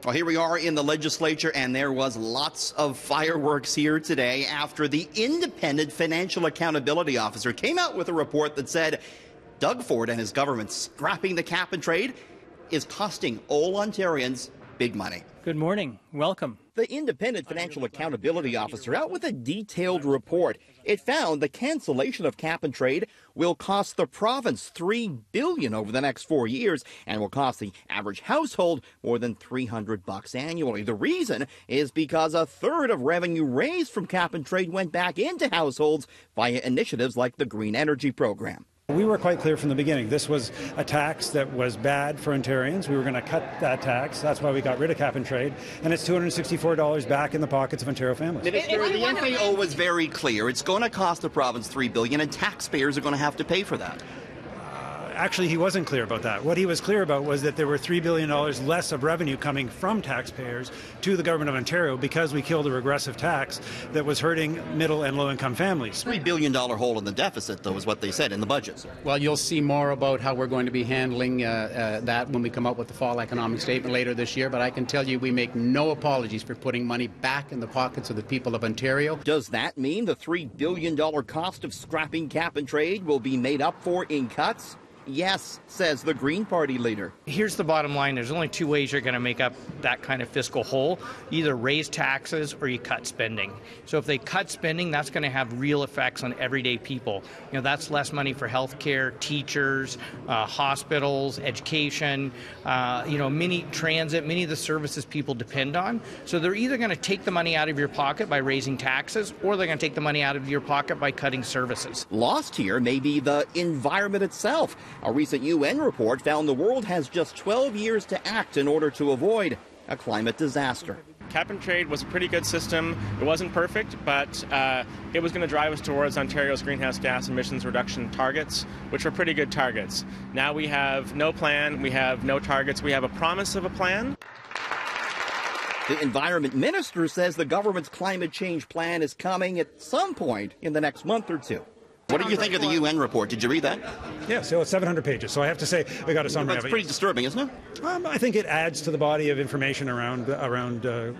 Well, here we are in the legislature, and there was lots of fireworks here today after the Independent Financial Accountability Officer came out with a report that said Doug Ford and his government scrapping the cap and trade is costing all Ontarians big money. Good morning. Welcome. The Independent Financial Accountability Officer out with a detailed report. It found the cancellation of cap and trade will cost the province $3 billion over the next 4 years and will cost the average household more than $300 annually. The reason is because a third of revenue raised from cap and trade went back into households via initiatives like the Green Energy Program. We were quite clear from the beginning. This was a tax that was bad for Ontarians. We were going to cut that tax. That's why we got rid of cap and trade. And it's $264 back in the pockets of Ontario families. Minister, the FAO was very clear. It's going to cost the province $3 billion, and taxpayers are going to have to pay for that. Actually, he wasn't clear about that. What he was clear about was that there were $3 billion less of revenue coming from taxpayers to the government of Ontario because we killed a regressive tax that was hurting middle and low-income families. $3 billion hole in the deficit, though, is what they said in the budget. Well, you'll see more about how we're going to be handling that when we come up with the fall economic statement later this year. But I can tell you we make no apologies for putting money back in the pockets of the people of Ontario. Does that mean the $3 billion cost of scrapping cap and trade will be made up for in cuts? Yes, says the Green Party leader. Here's the bottom line. There's only two ways you're going to make up that kind of fiscal hole. You either raise taxes or you cut spending. So if they cut spending, that's going to have real effects on everyday people. That's less money for healthcare, teachers, hospitals, education, many transit, many of the services people depend on. So they're either going to take the money out of your pocket by raising taxes, or they're going to take the money out of your pocket by cutting services. Lost here may be the environment itself. A recent UN report found the world has just 12 years to act in order to avoid a climate disaster. Cap and trade was a pretty good system. It wasn't perfect, but it was going to drive us towards Ontario's greenhouse gas emissions reduction targets, which were pretty good targets. Now we have no plan, we have no targets, we have a promise of a plan. The Environment Minister says the government's climate change plan is coming at some point in the next month or two. What do you think of the UN report? Did you read that? Yeah, so it's 700 pages. So I have to say we got a summary of it. That's pretty disturbing, isn't it? I think it adds to the body of information around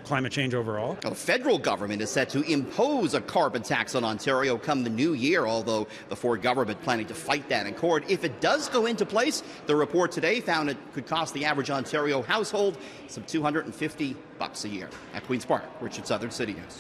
climate change overall. Now, the federal government is set to impose a carbon tax on Ontario come the new year, although the Ford government planning to fight that in court. If it does go into place, the report today found it could cost the average Ontario household some $250 a year. At Queen's Park, Richard Southern, City News.